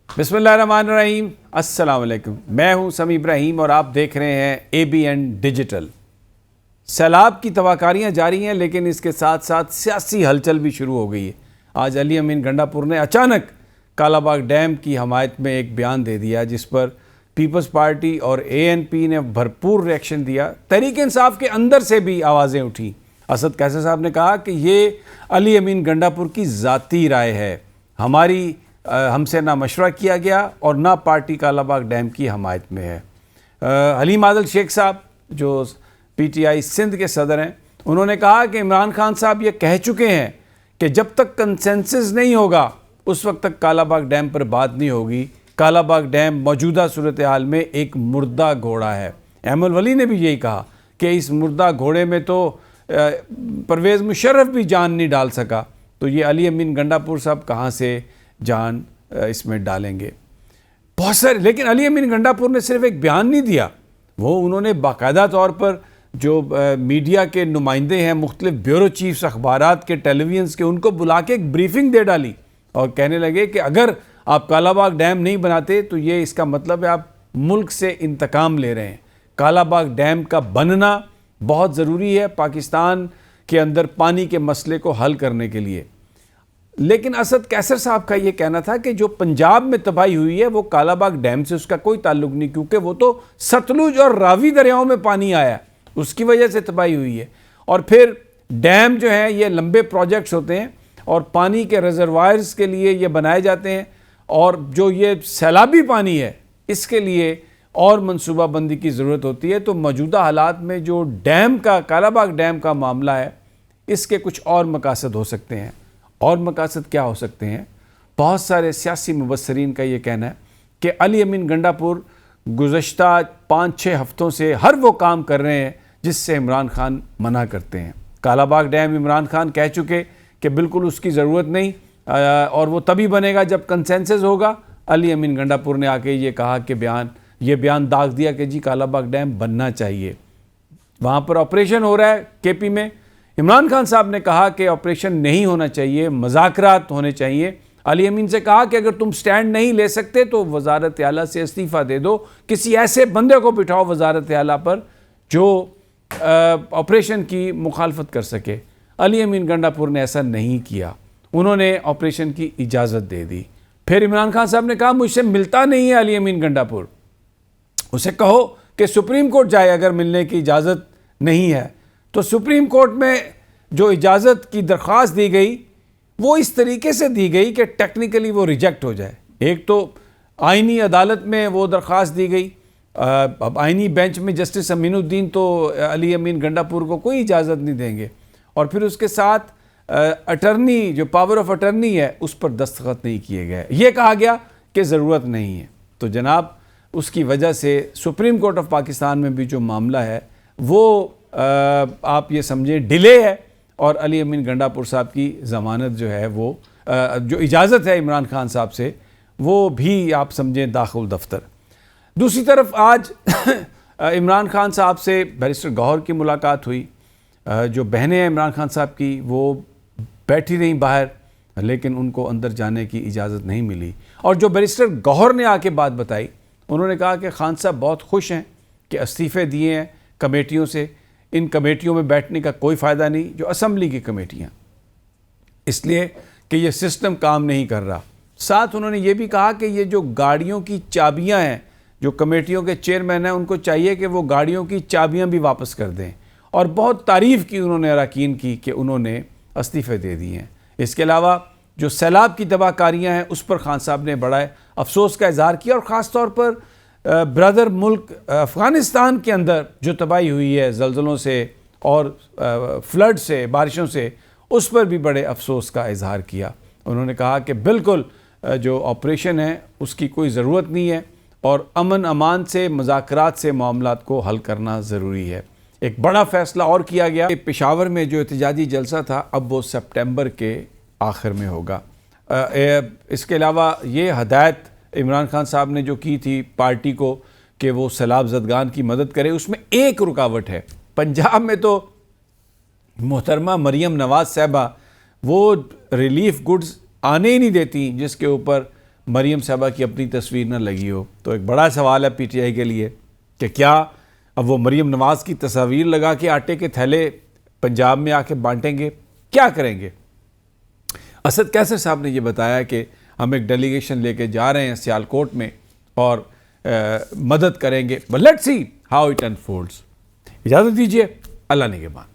बिस्मिल्लाहिर्रहमानिर्रहीम, अस्सलाम वालेकुम। मैं हूं समी इब्राहिम और आप देख रहे हैं ABN डिजिटल। सैलाब की तवाकारियाँ जारी हैं, लेकिन इसके साथ साथ सियासी हलचल भी शुरू हो गई है। आज अली अमीन गंडापुर ने अचानक कालाबाग डैम की हमायत में एक बयान दे दिया, जिस पर पीपल्स पार्टी और ANP ने भरपूर रिएक्शन दिया। तहरीक इंसाफ के अंदर से भी आवाज़ें उठी। असद कैसर साहब ने कहा कि ये अली अमीन गंडापुर की ज़ाती राय है, हमसे ना मशवरा किया गया और ना पार्टी कालाबाग डैम की हमायत में है। हलीम आदिल शेख साहब जो PTI सिंध के सदर हैं, उन्होंने कहा कि इमरान खान साहब ये कह चुके हैं कि जब तक कंसेंसस नहीं होगा उस वक्त तक कालाबाग डैम पर बात नहीं होगी। कालाबाग डैम मौजूदा सूरत हाल में एक मुर्दा घोड़ा है। अहमद वली ने भी यही कहा कि इस मुर्दा घोड़े में तो परवेज़ मुशर्रफ भी जान नहीं डाल सका, तो ये अली अमीन गंडापुर साहब कहाँ से जान इसमें डालेंगे। बहुत सारे, लेकिन अली अमीन गंडापुर ने सिर्फ एक बयान नहीं दिया, उन्होंने बाकायदा तौर पर जो मीडिया के नुमाइंदे हैं, मुख्तलिफ ब्यूरो चीफ्स अखबारात के, टेलीविजन के, उनको बुला के एक ब्रीफिंग दे डाली और कहने लगे कि अगर आप कालाबाग डैम नहीं बनाते तो ये इसका मतलब है आप मुल्क से इंतकाम ले रहे हैं। कालाबाग डैम का बनना बहुत ज़रूरी है पाकिस्तान के अंदर पानी के मसले को हल करने के लिए। लेकिन असद कैसर साहब का ये कहना था कि जो पंजाब में तबाही हुई है वो कालाबाग डैम से उसका कोई ताल्लुक नहीं, क्योंकि वो तो सतलुज और रावी दरियाओं में पानी आया, उसकी वजह से तबाही हुई है। और फिर डैम जो है ये लंबे प्रोजेक्ट्स होते हैं और पानी के रिजर्वायर्स के लिए ये बनाए जाते हैं, और जो ये सैलाबी पानी है इसके लिए और मनसूबाबंदी की ज़रूरत होती है। तो मौजूदा हालात में जो डैम का, कालाबाग डैम का मामला है, इसके कुछ और मकासद हो सकते हैं। और मकासद क्या हो सकते हैं? बहुत सारे सियासी मुबस्सरीन का ये कहना है कि अली अमीन गंडापुर गुज़श्ता 5-6 हफ्तों से हर वो काम कर रहे हैं जिससे इमरान खान मना करते हैं। कालाबाग डैम इमरान खान कह चुके कि बिल्कुल उसकी ज़रूरत नहीं और वो तभी बनेगा जब कंसेंसस होगा। अली अमीन गंडापुर ने आके ये कहा कि ये बयान दाग दिया कि जी कालाबाग डैम बनना चाहिए। वहाँ पर ऑपरेशन हो रहा है KP में। इमरान खान साहब ने कहा कि ऑपरेशन नहीं होना चाहिए, मज़ाकरात होने चाहिए। अली अमीन से कहा कि अगर तुम स्टैंड नहीं ले सकते तो वज़ारत आला से इस्तीफ़ा दे दो, किसी ऐसे बंदे को बिठाओ वज़ारत आला पर जो ऑपरेशन की मुखालफत कर सके। अली अमीन गंडापुर ने ऐसा नहीं किया, उन्होंने ऑपरेशन की इजाज़त दे दी। फिर इमरान खान साहब ने कहा मुझसे मिलता नहीं है अली अमीन गंडापुर, उसे कहो कि सुप्रीम कोर्ट जाए, अगर मिलने की इजाज़त नहीं है तो सुप्रीम कोर्ट में जो इजाज़त की दरख्वास्त दी गई वो इस तरीके से दी गई कि टेक्निकली वो रिजेक्ट हो जाए। एक तो आइनी अदालत में वो दरख्वास्त दी गई, अब आइनी बेंच में जस्टिस अमीनुद्दीन तो अली अमीन गंडापुर को कोई इजाज़त नहीं देंगे, और फिर उसके साथ अटर्नी, जो पावर ऑफ अटर्नी है, उस पर दस्तखत नहीं किए गए। ये कहा गया कि ज़रूरत नहीं है। तो जनाब उसकी वजह से सुप्रीम कोर्ट ऑफ पाकिस्तान में भी जो मामला है वो आप ये समझें डिले है, और अली अमीन गंडापुर साहब की ज़मानत जो है वो जो इजाज़त है इमरान खान साहब से वो भी आप समझें दाखिल दफ्तर। दूसरी तरफ आज इमरान खान साहब से बैरिस्टर गौहर की मुलाकात हुई। जो बहनें हैं इमरान खान साहब की वो बैठी रहीं बाहर, लेकिन उनको अंदर जाने की इजाज़त नहीं मिली। और जो बैरिस्टर गौहर ने आके बात बताई, उन्होंने कहा कि खान साहब बहुत खुश हैं कि इस्तीफ़े दिए हैं कमेटियों से, इन कमेटियों में बैठने का कोई फ़ायदा नहीं, जो असम्बली की कमेटियाँ, इसलिए कि ये सिस्टम काम नहीं कर रहा। साथ उन्होंने ये भी कहा कि ये जो गाड़ियों की चाबियाँ हैं, जो कमेटियों के चेयरमैन हैं, उनको चाहिए कि वो गाड़ियों की चाबियाँ भी वापस कर दें। और बहुत तारीफ़ की उन्होंने अरकान की कि उन्होंने इस्तीफ़े दे दिए हैं। इसके अलावा जो सैलाब की तबाहकारियाँ हैं उस पर खान साहब ने बड़ा अफसोस का इज़हार किया, और ख़ास तौर पर ब्रदर मुल्क अफ़गानिस्तान के अंदर जो तबाही हुई है ज़लज़लों से और फ्लड से, बारिशों से, उस पर भी बड़े अफसोस का इज़हार किया। उन्होंने कहा कि बिल्कुल जो ऑपरेशन है उसकी कोई ज़रूरत नहीं है, और अमन अमान से, मज़ाकरात से मामलात को हल करना ज़रूरी है। एक बड़ा फ़ैसला और किया गया कि पेशावर में जो एहतजाजी जलसा था अब वो सितंबर के आखिर में होगा। इसके अलावा ये हदायत इमरान खान साहब ने जो की थी पार्टी को कि वो सैलाब ज़दगान की मदद करे, उसमें एक रुकावट है। पंजाब में तो मोहतरमा मरियम नवाज़ साहबा वो रिलीफ गुड्स आने ही नहीं देती, जिसके ऊपर मरीम साहबा की अपनी तस्वीर न लगी हो। तो एक बड़ा सवाल है पीटीआई के लिए कि क्या अब वो मरीम नवाज़ की तस्वीर लगा के आटे के थैले पंजाब में आके बांटेंगे, क्या करेंगे? असद कैसर साहब ने ये बताया कि हम एक डेलीगेशन लेके जा रहे हैं सियालकोट में और मदद करेंगे, but let's see how it unfolds. इजाज़त दीजिए, अल्लाह निगहबान।